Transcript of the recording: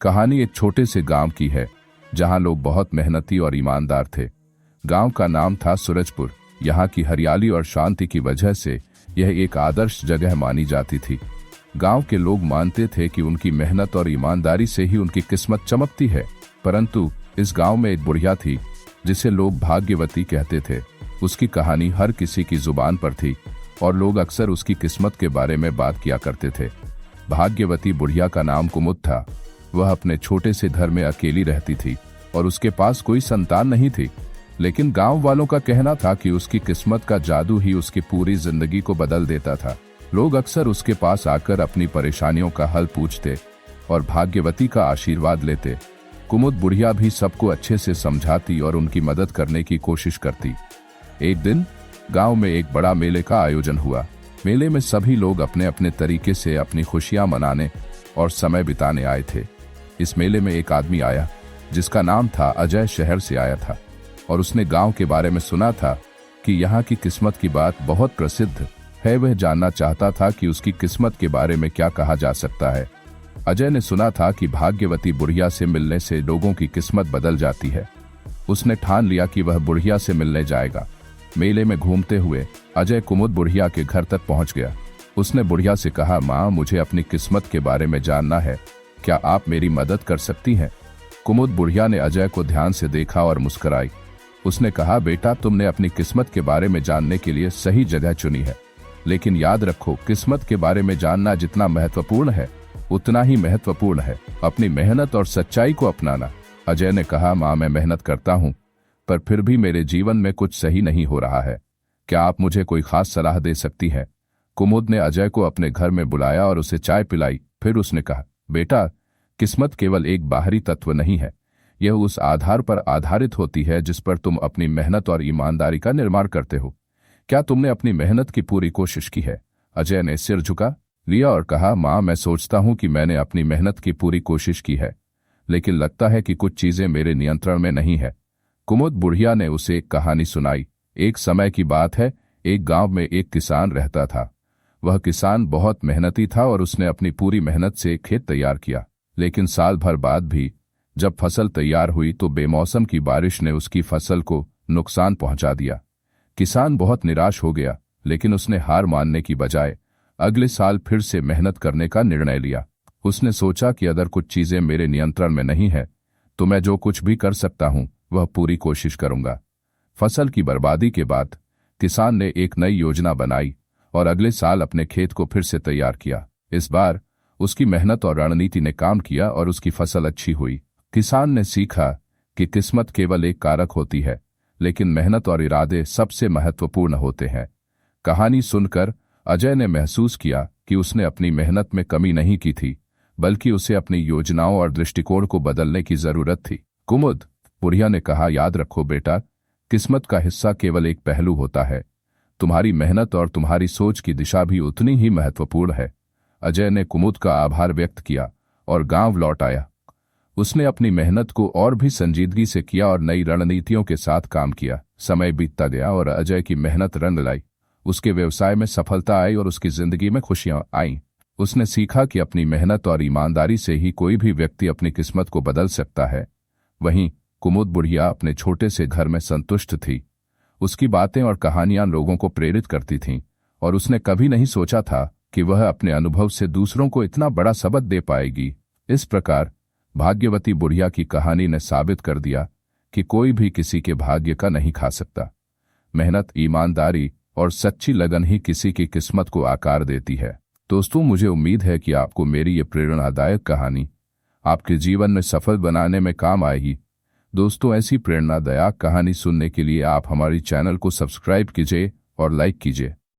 कहानी एक छोटे से गांव की है जहां लोग बहुत मेहनती और ईमानदार थे। गांव का नाम था सूरजपुर। यहाँ की हरियाली और शांति की वजह से यह एक आदर्श जगह मानी जाती थी। गांव के लोग मानते थे कि उनकी मेहनत और ईमानदारी से ही उनकी किस्मत चमकती है। परंतु इस गांव में एक बुढ़िया थी जिसे लोग भाग्यवती कहते थे। उसकी कहानी हर किसी की जुबान पर थी और लोग अक्सर उसकी किस्मत के बारे में बात किया करते थे। भाग्यवती बुढ़िया का नाम कुमुद था। वह अपने छोटे से घर में अकेली रहती थी और उसके पास कोई संतान नहीं थी। लेकिन गांव वालों का कहना था कि उसकी किस्मत का जादू ही उसकी पूरी जिंदगी को बदल देता था। लोग अक्सर उसके पास आकर अपनी परेशानियों का हल पूछते और भाग्यवती का आशीर्वाद लेते। कुमुद बुढ़िया भी सबको अच्छे से समझाती और उनकी मदद करने की कोशिश करती। एक दिन गांव में एक बड़ा मेले का आयोजन हुआ। मेले में सभी लोग अपने अपने तरीके से अपनी खुशियां मनाने और समय बिताने आए थे। इस मेले में एक आदमी आया जिसका नाम था अजय। शहर से आया था और उसने गांव के बारे में सुना था कि यहाँ की किस्मत की बात बहुत प्रसिद्ध है। वह जानना चाहता था कि उसकी किस्मत के बारे में क्या कहा जा सकता है। अजय ने सुना था कि भाग्यवती बुढ़िया से मिलने से लोगों की किस्मत बदल जाती है। उसने ठान लिया कि वह बुढ़िया से मिलने जाएगा। मेले में घूमते हुए अजय कुमुद बुढ़िया के घर तक पहुंच गया। उसने बुढ़िया से कहा, माँ, मुझे अपनी किस्मत के बारे में जानना है, क्या आप मेरी मदद कर सकती हैं? कुमुद बुढ़िया ने अजय को ध्यान से देखा और मुस्कुराई। उसने कहा, बेटा, तुमने अपनी किस्मत के बारे में जानने के लिए सही जगह चुनी है। लेकिन याद रखो, किस्मत के बारे में जानना जितना महत्वपूर्ण है उतना ही महत्वपूर्ण है अपनी मेहनत और सच्चाई को अपनाना। अजय ने कहा, माँ, मैं मेहनत करता हूँ पर फिर भी मेरे जीवन में कुछ सही नहीं हो रहा है। क्या आप मुझे कोई खास सलाह दे सकती हैं? कुमुद ने अजय को अपने घर में बुलाया और उसे चाय पिलाई। फिर उसने कहा, बेटा, किस्मत केवल एक बाहरी तत्व नहीं है। यह उस आधार पर आधारित होती है जिस पर तुम अपनी मेहनत और ईमानदारी का निर्माण करते हो। क्या तुमने अपनी मेहनत की पूरी कोशिश की है? अजय ने सिर झुका लिया और कहा, माँ, मैं सोचता हूँ कि मैंने अपनी मेहनत की पूरी कोशिश की है, लेकिन लगता है कि कुछ चीजें मेरे नियंत्रण में नहीं है। कुमुद बुढ़िया ने उसे एक कहानी सुनाई। एक समय की बात है, एक गांव में एक किसान रहता था। वह किसान बहुत मेहनती था और उसने अपनी पूरी मेहनत से एक खेत तैयार किया। लेकिन साल भर बाद भी जब फसल तैयार हुई तो बेमौसम की बारिश ने उसकी फसल को नुकसान पहुंचा दिया। किसान बहुत निराश हो गया, लेकिन उसने हार मानने की बजाय अगले साल फिर से मेहनत करने का निर्णय लिया। उसने सोचा कि अगर कुछ चीजें मेरे नियंत्रण में नहीं है तो मैं जो कुछ भी कर सकता हूं वह पूरी कोशिश करूंगा। फसल की बर्बादी के बाद किसान ने एक नई योजना बनाई और अगले साल अपने खेत को फिर से तैयार किया। इस बार उसकी मेहनत और रणनीति ने काम किया और उसकी फसल अच्छी हुई। किसान ने सीखा कि किस्मत केवल एक कारक होती है, लेकिन मेहनत और इरादे सबसे महत्वपूर्ण होते हैं। कहानी सुनकर अजय ने महसूस किया कि उसने अपनी मेहनत में कमी नहीं की थी, बल्कि उसे अपनी योजनाओं और दृष्टिकोण को बदलने की जरूरत थी। कुमुद बुढ़िया ने कहा, याद रखो बेटा, किस्मत का हिस्सा केवल एक पहलू होता है। तुम्हारी मेहनत और तुम्हारी सोच की दिशा भी उतनी ही महत्वपूर्ण है। अजय ने कुमुद का आभार व्यक्त किया और गांव लौट आया। उसने अपनी मेहनत को और भी संजीदगी से किया और नई रणनीतियों के साथ काम किया। समय बीतता गया और अजय की मेहनत रंग लाई। उसके व्यवसाय में सफलता आई और उसकी जिंदगी में खुशियां आईं। उसने सीखा कि अपनी मेहनत और ईमानदारी से ही कोई भी व्यक्ति अपनी किस्मत को बदल सकता है। वहीं कुमुद बुढ़िया अपने छोटे से घर में संतुष्ट थी। उसकी बातें और कहानियां लोगों को प्रेरित करती थीं और उसने कभी नहीं सोचा था कि वह अपने अनुभव से दूसरों को इतना बड़ा सबक दे पाएगी। इस प्रकार भाग्यवती बुढ़िया की कहानी ने साबित कर दिया कि कोई भी किसी के भाग्य का नहीं खा सकता। मेहनत, ईमानदारी और सच्ची लगन ही किसी की किस्मत को आकार देती है। दोस्तों, मुझे उम्मीद है कि आपको मेरी ये प्रेरणादायक कहानी आपके जीवन में सफल बनाने में काम आएगी। दोस्तों, ऐसी प्रेरणादायक कहानी सुनने के लिए आप हमारी चैनल को सब्सक्राइब कीजिए और लाइक कीजिए।